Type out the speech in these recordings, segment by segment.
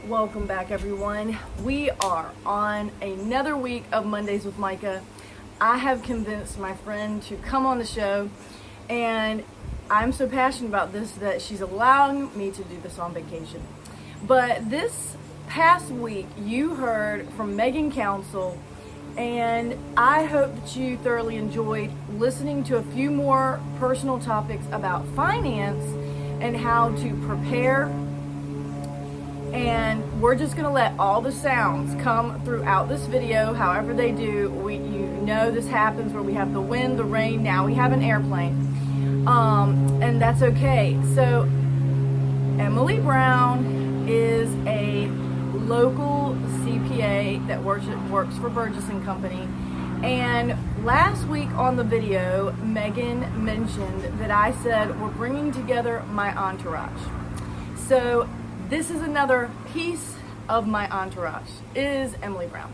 Welcome back, everyone. We are on another week of Mondays with Micah. I have convinced my friend to come on the show, and I'm so passionate about this that she's allowing me to do this on vacation. But this past week, you heard from Megan Council, and I hope that you thoroughly enjoyed listening to a few more personal topics about finance and how to prepare. And we're just gonna let all the sounds come throughout this video, however they do. You know this happens where we have the wind, the rain, now we have an airplane. And that's okay. So Emily Brown is a local CPA that works for Burgess Company. And last week on the video, Megan mentioned that I said we're bringing together my entourage. So this is another piece of my entourage, is Emily Brown.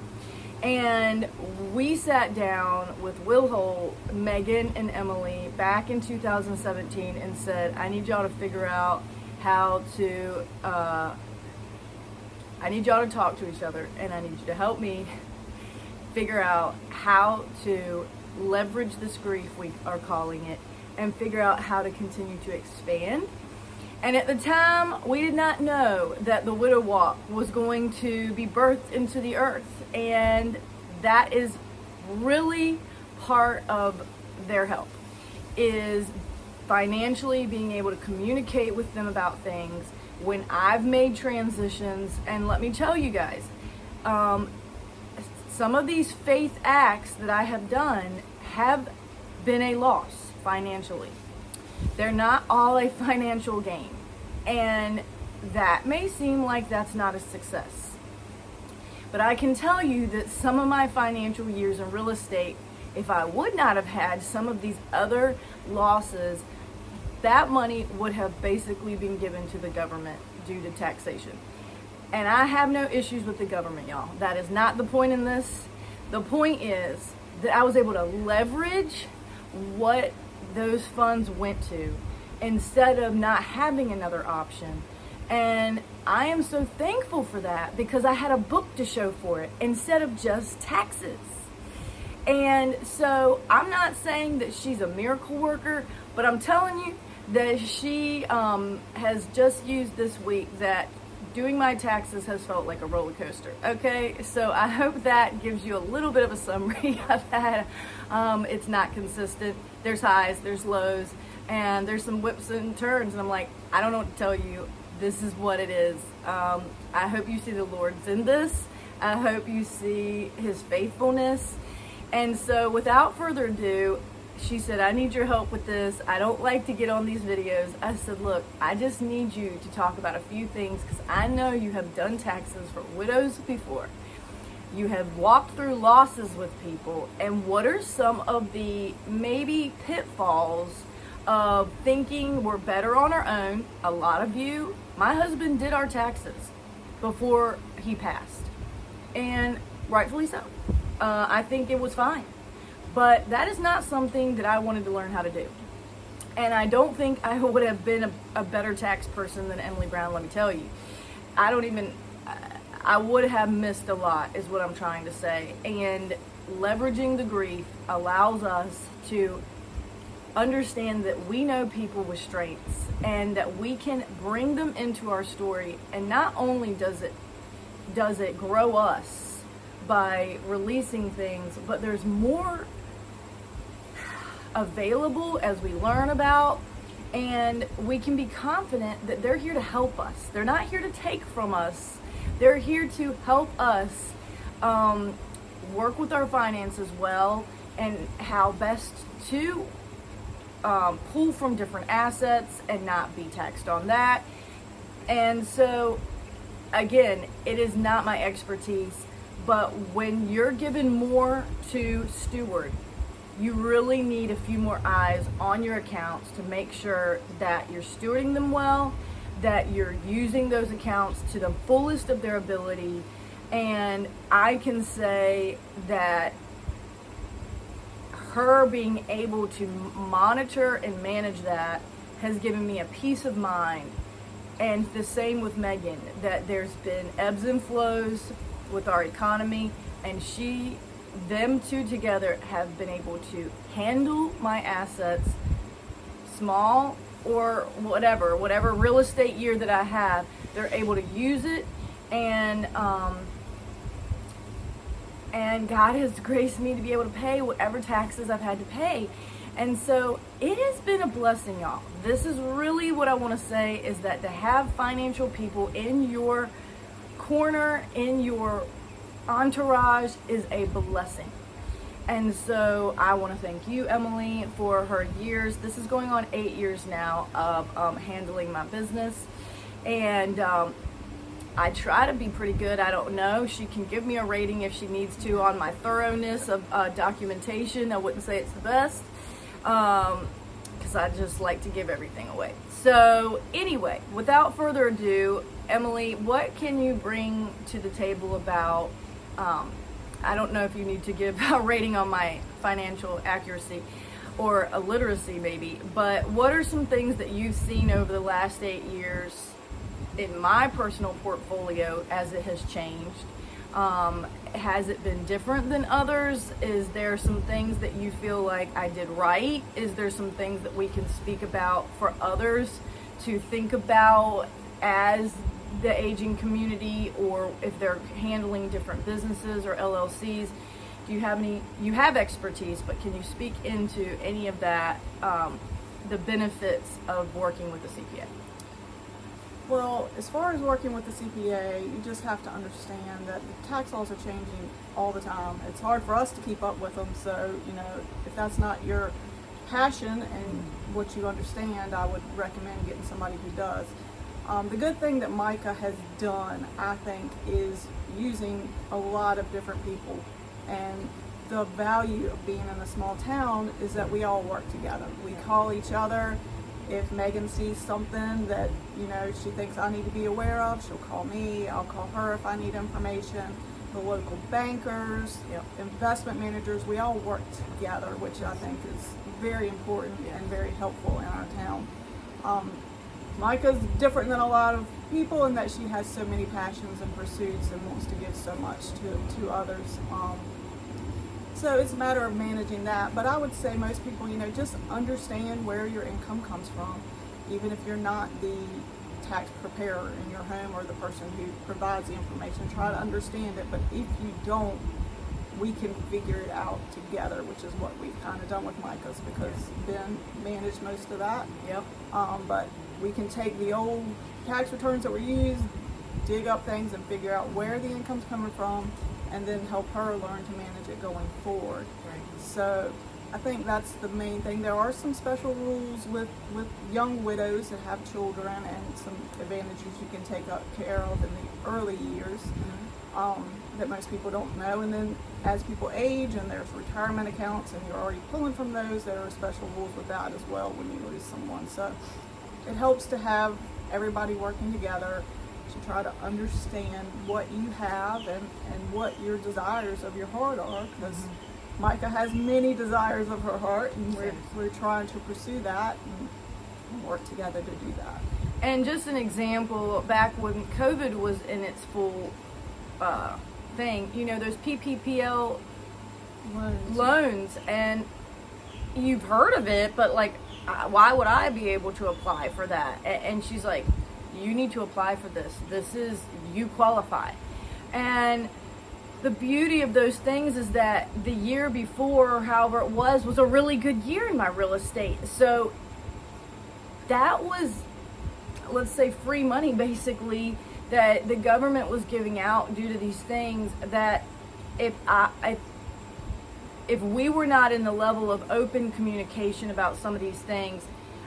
And we sat down with Will Holt, Megan, and Emily back in 2017 and said, I need y'all to figure out how to, I need y'all to talk to each other, and I need you to help me figure out how to leverage this grief, we are calling it, and figure out how to continue to expand. And at the time, we did not know that the Widow Walk was going to be birthed into the earth. And that is really part of their help, is financially being able to communicate with them about things when I've made transitions. And let me tell you guys, some of these faith acts that I have done have been a loss financially. They're not all a financial gain. And that may seem like that's not a success. But I can tell you that some of my financial years in real estate, if I would not have had some of these other losses, that money would have basically been given to the government due to taxation. And I have no issues with the government, y'all. That is not the point in this. The point is that I was able to leverage what those funds went to instead of not having another option. And I am so thankful for that because I had a book to show for it instead of just taxes. And so I'm not saying that she's a miracle worker, but I'm telling you that she has just used this week that doing my taxes has felt like a roller coaster. Okay, so I hope that gives you a little bit of a summary of that. It's not consistent. There's highs, there's lows, and there's some whips and turns. And I'm like, I don't know what to tell you. This is what it is. I hope you see the Lord's in this. I hope you see His faithfulness. And so without further ado, she said, I need your help with this. I don't like to get on these videos. I said, look, I just need you to talk about a few things because I know you have done taxes for widows before. You have walked through losses with people. And what are some of the maybe pitfalls of thinking we're better on our own? A lot of you, my husband did our taxes before he passed. And rightfully so. I think it was fine. But that is not something that I wanted to learn how to do. And I don't think I would have been a better tax person than Emily Brown, let me tell you. I would have missed a lot, is what I'm trying to say. And leveraging the grief allows us to understand that we know people with strengths and that we can bring them into our story. And not only does it grow us by releasing things, but there's more available as we learn about, and we can be confident that they're here to help us. They're not here to take from us. They're here to help us work with our finances well and how best to pull from different assets and not be taxed on that. And so again, it is not my expertise, but when you're given more to steward, you really need a few more eyes on your accounts to make sure that you're stewarding them well, that you're using those accounts to the fullest of their ability. And I can say that her being able to monitor and manage that has given me a peace of mind And the same with Megan, that there's been ebbs and flows with our economy, and them two together have been able to handle my assets, small or whatever real estate year that I have, they're able to use it, and God has graced me to be able to pay whatever taxes I've had to pay. And so it has been a blessing, y'all. This is really what I want to say, is that to have financial people in your corner, in your entourage, is a blessing. And so I want to thank you, Emily, for her years. This is going on 8 years now of handling my business. And I try to be pretty good. I don't know. She can give me a rating if she needs to on my thoroughness of documentation. I wouldn't say it's the best, because I just like to give everything away. So anyway, without further ado, Emily, what can you bring to the table about, I don't know if you need to give a rating on my financial accuracy or a literacy maybe, but what are some things that you've seen over the last 8 years in my personal portfolio as it has changed? Has it been different than others? Is there some things that you feel like I did right? Is there some things that we can speak about for others to think about as the aging community, or if they're handling different businesses or LLCs? Do you have any, you have expertise, but can you speak into any of that, the benefits of working with a CPA? Well, as far as working with the CPA, you just have to understand that the tax laws are changing all the time. It's hard for us to keep up with them, so, if that's not your passion and what you understand, I would recommend getting somebody who does. The good thing that Micah has done, I think, is using a lot of different people. And the value of being in a small town is that we all work together. We call each other. If Megan sees something that, she thinks I need to be aware of, she'll call me. I'll call her if I need information. The local bankers, investment managers, we all work together, which I think is very important and very helpful in our town. Micah's different than a lot of people in that she has so many passions and pursuits and wants to give so much to others. So it's a matter of managing that. But I would say most people, just understand where your income comes from. Even if you're not the tax preparer in your home or the person who provides the information, try to understand it. But if you don't, we can figure it out together, which is what we've kind of done with Micah's, because Ben managed most of that. But we can take the old tax returns that were used, dig up things and figure out where the income's coming from, and then help her learn to manage it going forward. So I think that's the main thing. There are some special rules with young widows that have children, and some advantages you can take care of in the early years that most people don't know. And then as people age and there's retirement accounts and you're already pulling from those, there are special rules with that as well when you lose someone. So it helps to have everybody working together to try to understand what you have and what your desires of your heart are, because Micah has many desires of her heart, and we're trying to pursue that and work together to do that. And just an example, back when COVID was in its full thing, there's PPPL loans, and you've heard of it, but why would I be able to apply for that? And she's like, you need to apply for this. You qualify. And the beauty of those things is that the year before, or however it was a really good year in my real estate. So that was, let's say, free money basically that the government was giving out due to these things, that if we were not in the level of open communication about some of these things,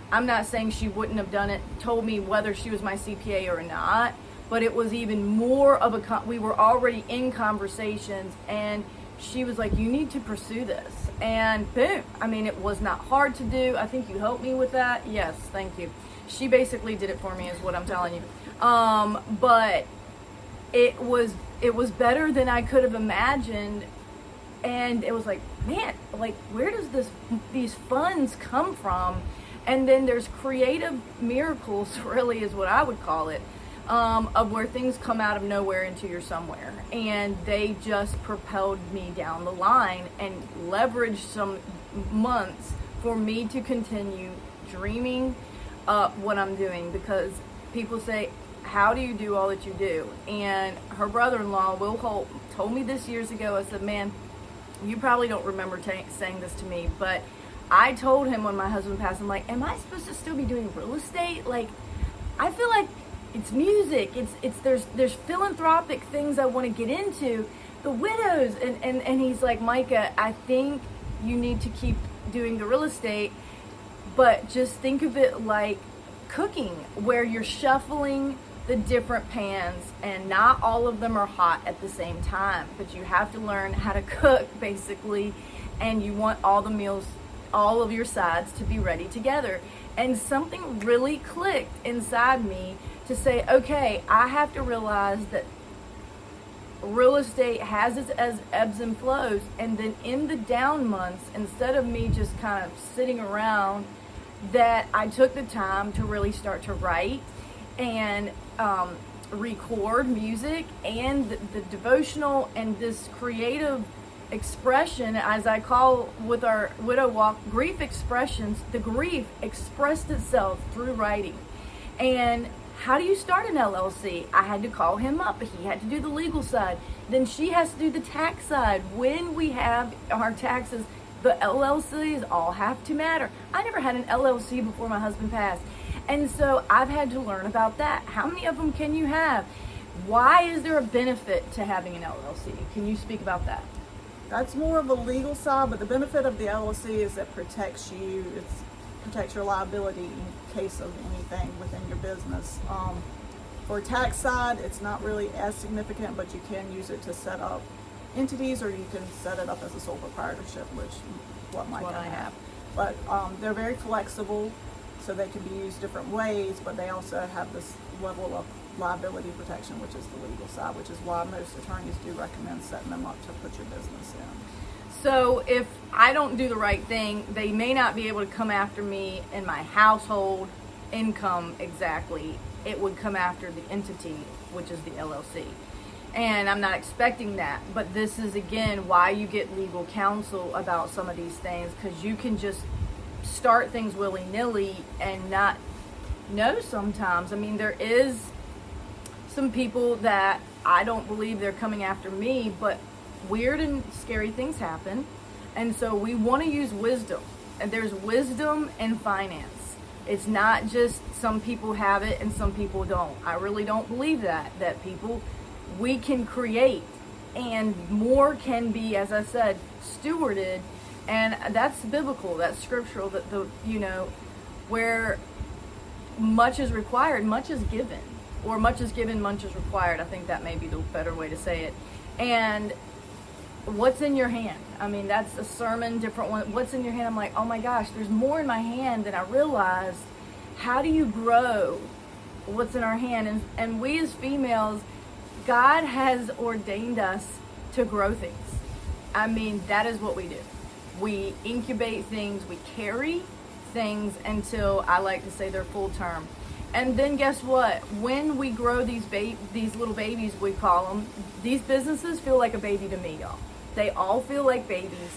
I'm not saying she wouldn't have told me whether she was my CPA or not, but it was even more of we were already in conversations, and she was like, you need to pursue this. And boom, it was not hard to do. I think you helped me with that. Yes, thank you. She basically did it for me, is what I'm telling you. But it was better than I could have imagined. And it was like, man, where does these funds come from? And then there's creative miracles, really is what I would call it, of where things come out of nowhere into your somewhere. And they just propelled me down the line and leveraged some months for me to continue dreaming up what I'm doing, because people say, how do you do all that you do? And her brother-in-law, Will Holt, told me this years ago. I said, man, you probably don't remember saying this to me, but I told him when my husband passed, I'm like, am I supposed to still be doing real estate? Like, I feel like it's music. There's philanthropic things I want to get into. The widows. And he's like, Micah, I think you need to keep doing the real estate, but just think of it like cooking, where you're shuffling the different pans and not all of them are hot at the same time, but you have to learn how to cook basically, and you want all the meals, all of your sides to be ready together. And something really clicked inside me to say, okay, I have to realize that real estate has its ebbs and flows, and then in the down months, instead of me just kind of sitting around, that I took the time to really start to write and record music, and the devotional and this creative expression, as I call with our widow walk, grief expressions. The grief expressed itself through writing. And how do you start an LLC? I had to call him up, but he had to do the legal side. Then she has to do the tax side. When we have our taxes, the LLCs all have to matter. I never had an LLC before my husband passed. And so I've had to learn about that. How many of them can you have? Why is there a benefit to having an LLC? Can you speak about that? That's more of a legal side, but the benefit of the LLC is it protects you. It protects your liability in case of anything within your business. For tax side, it's not really as significant, but you can use it to set up entities, or you can set it up as a sole proprietorship, which what I have. But they're very flexible, so they can be used different ways, but they also have this level of liability protection, which is the legal side, which is why most attorneys do recommend setting them up to put your business in. So if I don't do the right thing, they may not be able to come after me in my household income exactly. It would come after the entity, which is the LLC. And I'm not expecting that, but this is again why you get legal counsel about some of these things, because you can just start things willy-nilly and not know sometimes. I mean, there is some people that I don't believe they're coming after me, but weird and scary things happen. And so we want to use wisdom, and there's wisdom in finance. It's not just some people have it and some people don't. I really don't believe that we can create, and more can be, as I said, stewarded. And that's biblical, that's scriptural, that where much is required, much is given, or much is given, much is required. I think that may be the better way to say it. And what's in your hand? I mean, that's a sermon, different one. What's in your hand? I'm like, oh my gosh, there's more in my hand than I realized. How do you grow what's in our hand? And we as females, God has ordained us to grow things. I mean, that is what we do. We incubate things, we carry things until, I like to say, they're full term. And then guess what? When we grow these little babies, we call them, these businesses feel like a baby to me, y'all. They all feel like babies.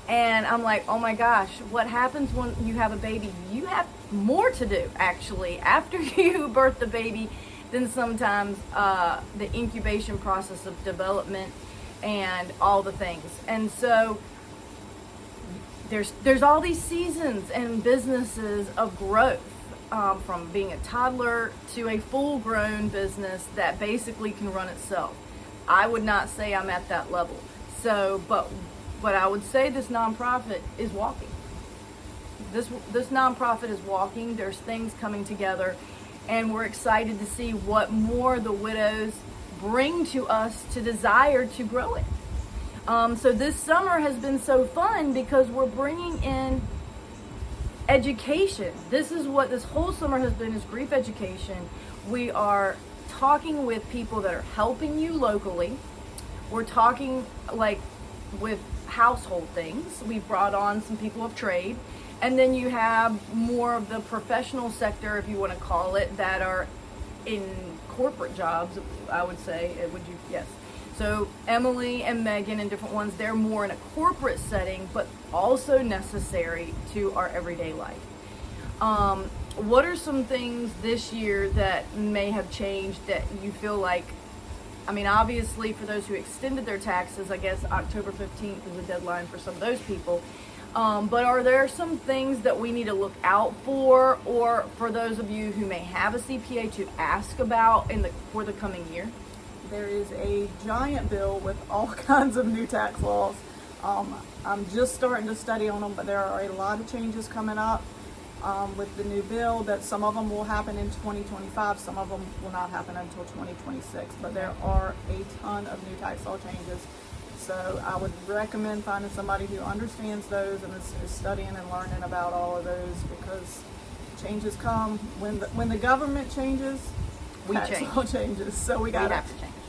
And I'm like, oh my gosh, what happens when you have a baby? You have more to do, actually, after you birth the baby than sometimes the incubation process of development and all the things. And so there's all these seasons and businesses of growth, from being a toddler to a full-grown business that basically can run itself. I would not say I'm at that level. So, but I would say this nonprofit is walking. This nonprofit is walking. There's things coming together, and we're excited to see what more the widows bring to us to desire to grow it. So this summer has been so fun because we're bringing in education. This is what this whole summer has been, is grief education. We are talking with people that are helping you locally. We're talking like with household things. We've brought on some people of trade, And then you have more of the professional sector, if you want to call it, that are in corporate jobs, I would say. Would you? Yes. So Emily and Megan and different ones, they're more in a corporate setting, but also necessary to our everyday life. What are some things this year that may have changed that you feel like, I mean, obviously for those who extended their taxes, I guess October 15th is a deadline for some of those people. But are there some things that we need to look out for, or for those of you who may have a CPA to ask about for the coming year? There is a giant bill with all kinds of new tax laws. I'm just starting to study on them, but there are a lot of changes coming up with the new bill. That some of them will happen in 2025, some of them will not happen until 2026. But there are a ton of new tax law changes. So I would recommend finding somebody who understands those and is studying and learning about all of those, because changes come when the government changes, tax law changes. So we got to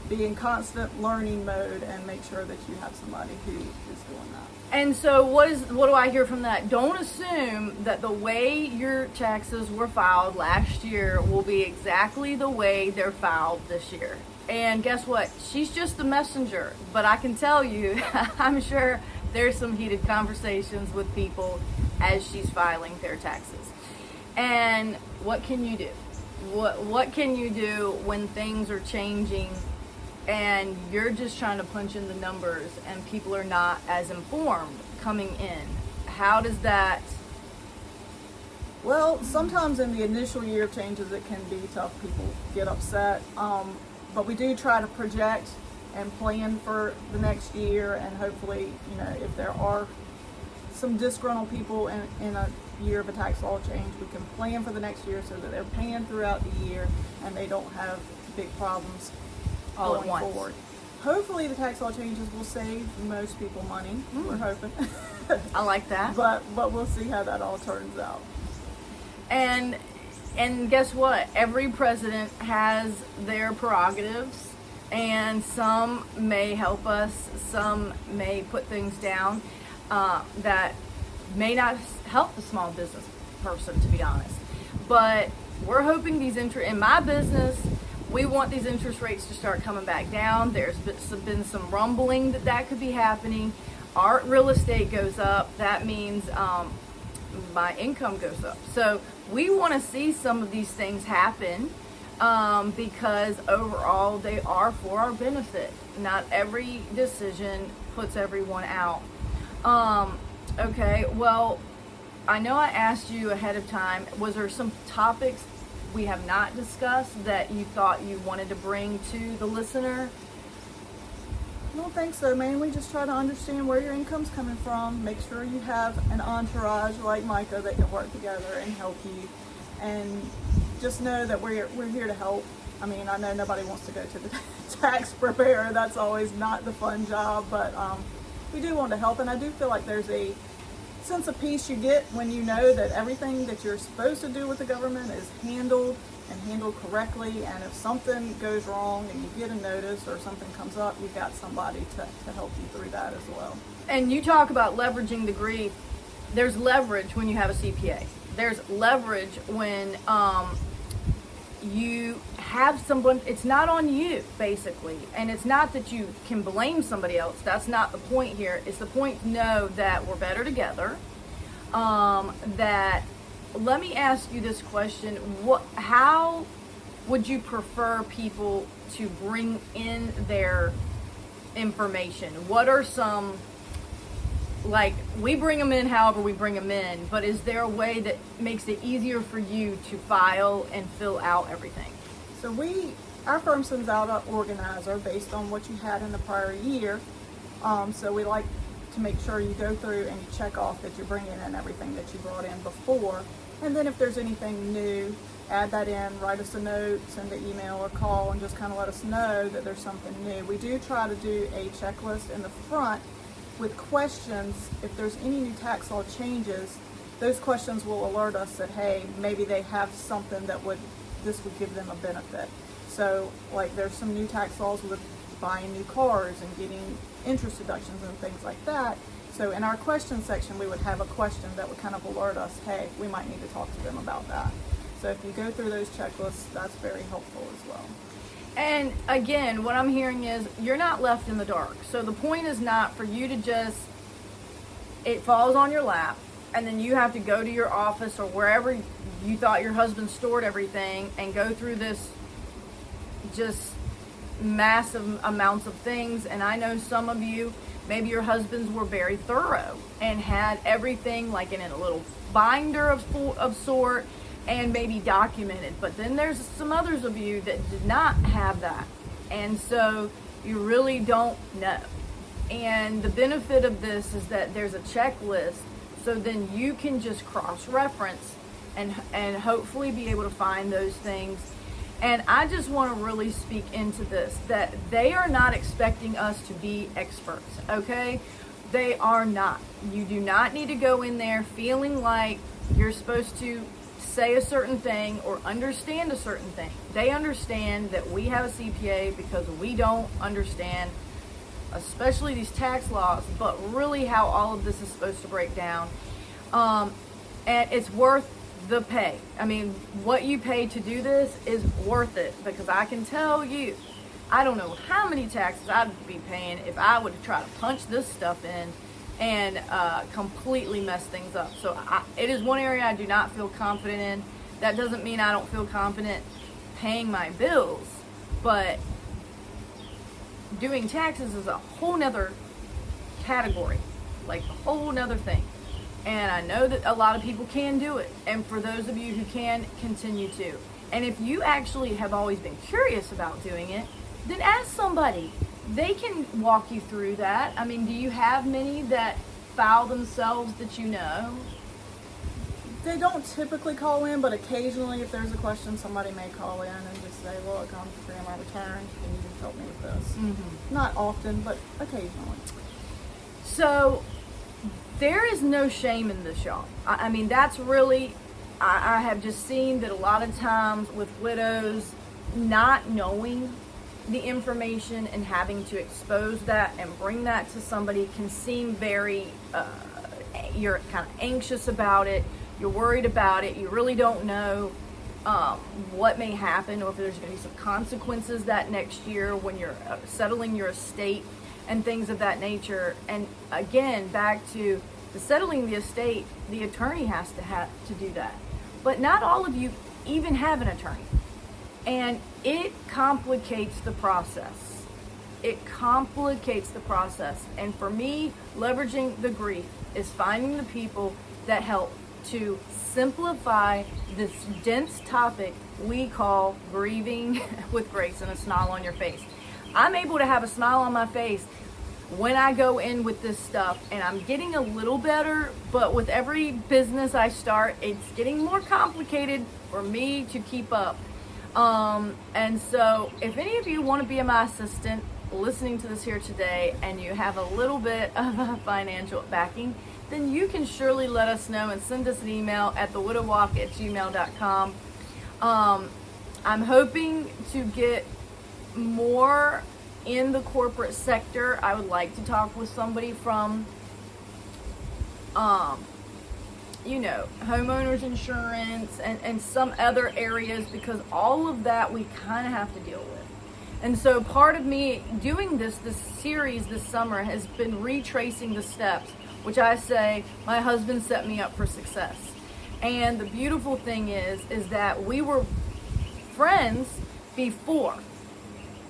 be in constant learning mode and make sure that you have somebody who is doing that. And so what do I hear from that? Don't assume that the way your taxes were filed last year will be exactly the way they're filed this year. And guess what? She's just the messenger. But I can tell you, I'm sure there's some heated conversations with people as she's filing their taxes. And what can you do? What can you do when things are changing and you're just trying to punch in the numbers and people are not as informed coming in? How does that... Well, sometimes in the initial year of changes, it can be tough. People get upset. But we do try to project and plan for the next year, and hopefully, if there are some disgruntled people in a year of a tax law change, we can plan for the next year so that they're paying throughout the year and they don't have big problems all going at once. Forward. Hopefully the tax law changes will save most people money. We're hoping. I like that. But we'll see how that all turns out. And guess what? Every president has their prerogatives, and some may help us, some may put things down that may not help the small business person, to be honest. But we're hoping in my business, we want these interest rates to start coming back down. There's been some rumbling that could be happening. Our real estate goes up. That means my income goes up. So we want to see some of these things happen because overall they are for our benefit. Not every decision puts everyone out. Okay, well, I know I asked you ahead of time, was there some topics we have not discussed that you thought you wanted to bring to the listener? I don't think so. Mainly just try to understand where your income's coming from. Make sure you have an entourage like Micah that can work together and help you. And just know that we're here to help. I mean, I know nobody wants to go to the tax preparer. That's always not the fun job, but we do want to help. And I do feel like there's a sense of peace you get when you know that everything that you're supposed to do with the government is handled and handled correctly. And if something goes wrong and you get a notice or something comes up, you've got somebody to help you through that as well. And you talk about leveraging the grief. There's leverage when you have a CPA. There's leverage when you have someone, it's not on you, basically. And it's not that you can blame somebody else. That's not the point here. It's the point to know that we're better together. That, let me ask you this question. How would you prefer people to bring in their information? What are some, like, we bring them in however we bring them in, but is there a way that makes it easier for you to file and fill out everything? So our firm sends out an organizer based on what you had in the prior year. So we like to make sure you go through and you check off that you're bringing in everything that you brought in before. And then if there's anything new, add that in, write us a note, send an email or call, and just kind of let us know that there's something new. We do try to do a checklist in the front with questions. If there's any new tax law changes, those questions will alert us that, hey, maybe they have something that this would give them a benefit. So, like, there's some new tax laws with buying new cars and getting interest deductions and things like that. So in our question section, we would have a question that would kind of alert us, hey, we might need to talk to them about that. So if you go through those checklists, that's very helpful as well. And again, what I'm hearing is you're not left in the dark. So the point is not for you to just, it falls on your lap, and then you have to go to your office or wherever you thought your husband stored everything and go through this just massive amounts of things. And I know some of you, maybe your husbands were very thorough and had everything like in a little binder of sort and maybe documented. But then there's some others of you that did not have that. And so you really don't know. And the benefit of this is that there's a checklist, so then you can just cross-reference and hopefully be able to find those things. And I just want to really speak into this, that they are not expecting us to be experts, okay? They are not. You do not need to go in there feeling like you're supposed to say a certain thing or understand a certain thing. They understand that we have a CPA because we don't understand, especially these tax laws, but really how all of this is supposed to break down. And it's worth the pay. I mean, what you pay to do this is worth it, because I can tell you, I don't know how many taxes I'd be paying if I would try to punch this stuff in and completely mess things up. So it is one area I do not feel confident in. That doesn't mean I don't feel confident paying my bills, but doing taxes is a whole nother category, like a whole nother thing. And I know that a lot of people can do it. And for those of you who can, continue to. And if you actually have always been curious about doing it, then ask somebody. They can walk you through that. I mean, do you have many that file themselves that you know? They don't typically call in, but occasionally if there's a question, somebody may call in and just say, look, I'm preparing my return. Can you just help me with this? Mm-hmm. Not often, but occasionally. So there is no shame in this, y'all. I mean, that's really, I have just seen that a lot of times with widows not knowing the information and having to expose that and bring that to somebody can seem very, you're kind of anxious about it, you're worried about it, you really don't know what may happen, or if there's going to be some consequences that next year when you're settling your estate and things of that nature. And again, back to the settling the estate, the attorney has to do that. But not all of you even have an attorney. And it complicates the process. It complicates the process. And for me, leveraging the grief is finding the people that help to simplify this dense topic we call grieving with grace and a smile on your face. I'm able to have a smile on my face when I go in with this stuff, and I'm getting a little better, but with every business I start, it's getting more complicated for me to keep up. And so if any of you want to be my assistant listening to this here today and you have a little bit of a financial backing, then you can surely let us know and send us an email at thewidowwalk@gmail.com. I'm hoping to get more in the corporate sector. I would like to talk with somebody from homeowners insurance and some other areas, because all of that we kind of have to deal with. And so part of me doing this series this summer has been retracing the steps, which I say my husband set me up for success. And the beautiful thing is that we were friends before.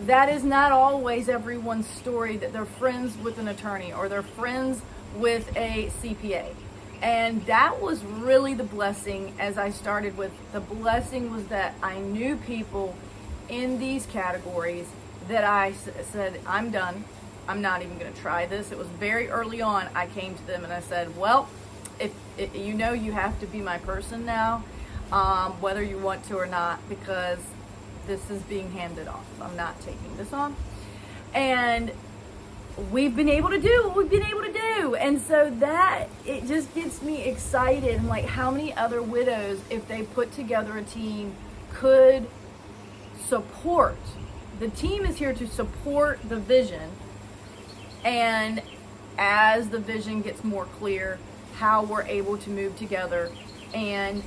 That is not always everyone's story, that they're friends with an attorney or they're friends with a CPA. And that was really the blessing. As I started with, the blessing was that I knew people in these categories that I said, I'm done. I'm not even going to try this. It was very early on. I came to them and I said, well, if you have to be my person now, whether you want to or not, because this is being handed off. I'm not taking this on. And we've been able to do what we've been able to do. And so that, it just gets me excited. I'm like, how many other widows, if they put together a team, could support? The team is here to support the vision and as the vision gets more clear, how we're able to move together and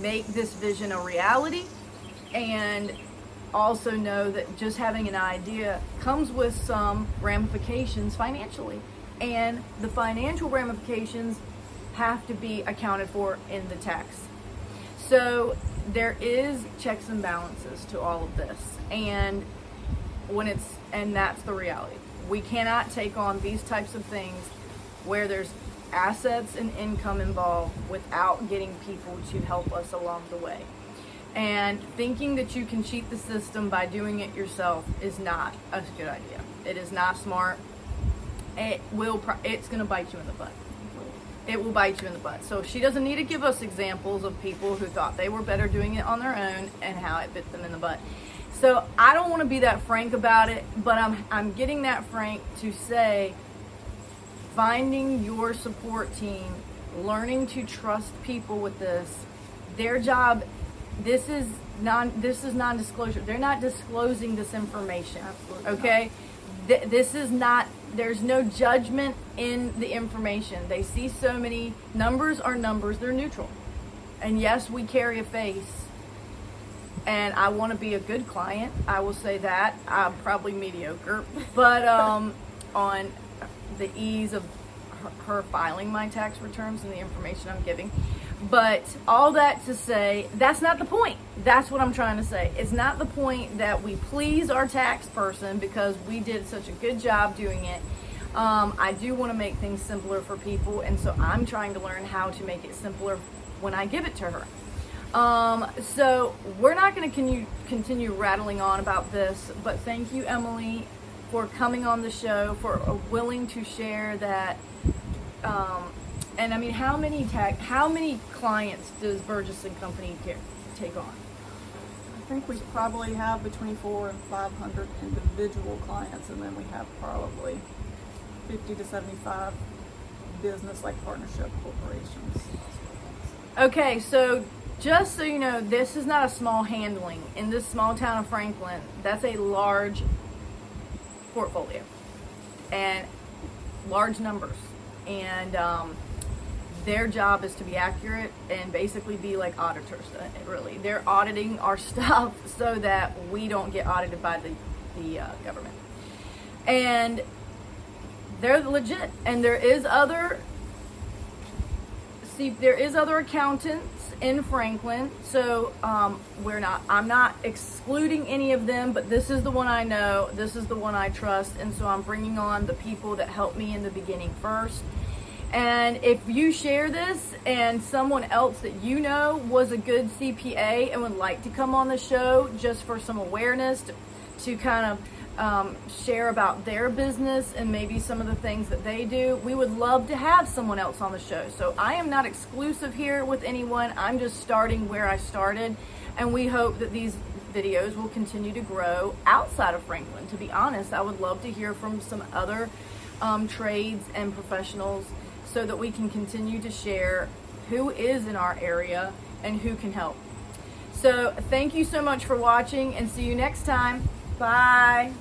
make this vision a reality, and also know that just having an idea comes with some ramifications financially, and the financial ramifications have to be accounted for in the tax. So there is checks and balances to all of this, and that's the reality. We cannot take on these types of things where there's assets and income involved without getting people to help us along the way. And thinking that you can cheat the system by doing it yourself is not a good idea. It is not smart. It's going to bite you in the butt. It will bite you in the butt. So she doesn't need to give us examples of people who thought they were better doing it on their own and how it bit them in the butt. So I don't want to be that frank about it, but I'm getting that frank to say, finding your support team, learning to trust people with this. Their job, this is non-disclosure. They're not disclosing this information. Absolutely okay? This is not, there's no judgment in the information. They see so many numbers are numbers, they're neutral. And yes, we carry a face. And I want to be a good client. I will say that. I'm probably mediocre. But on the ease of her filing my tax returns and the information I'm giving. But all that to say, that's not the point. That's what I'm trying to say. It's not the point that we please our tax person because we did such a good job doing it. I do want to make things simpler for people, and so I'm trying to learn how to make it simpler when I give it to her. So we're not going to continue rattling on about this, but thank you, Emily, for coming on the show, for willing to share that. And I mean, how many clients does Burgess Company take on? I think we probably have between 400 and 500 individual clients, and then we have probably 50 to 75 business, like partnership corporations. Okay, so just so you know, this is not a small handling. In this small town of Franklin, that's a large portfolio and large numbers. And their job is to be accurate and basically be like auditors, really. They're auditing our stuff so that we don't get audited by the government. And they're legit. And there is other accountants in Franklin, so I'm not excluding any of them, but this is the one I know, this is the one I trust, and so I'm bringing on the people that helped me in the beginning first. And if you share this and someone else that you know was a good CPA and would like to come on the show just for some awareness to kind of share about their business and maybe some of the things that they do, we would love to have someone else on the show. So I am not exclusive here with anyone. I'm just starting where I started, and we hope that these videos will continue to grow outside of Franklin. To be honest, I would love to hear from some other trades and professionals so that we can continue to share who is in our area and who can help. So thank you so much for watching, and see you next time. Bye.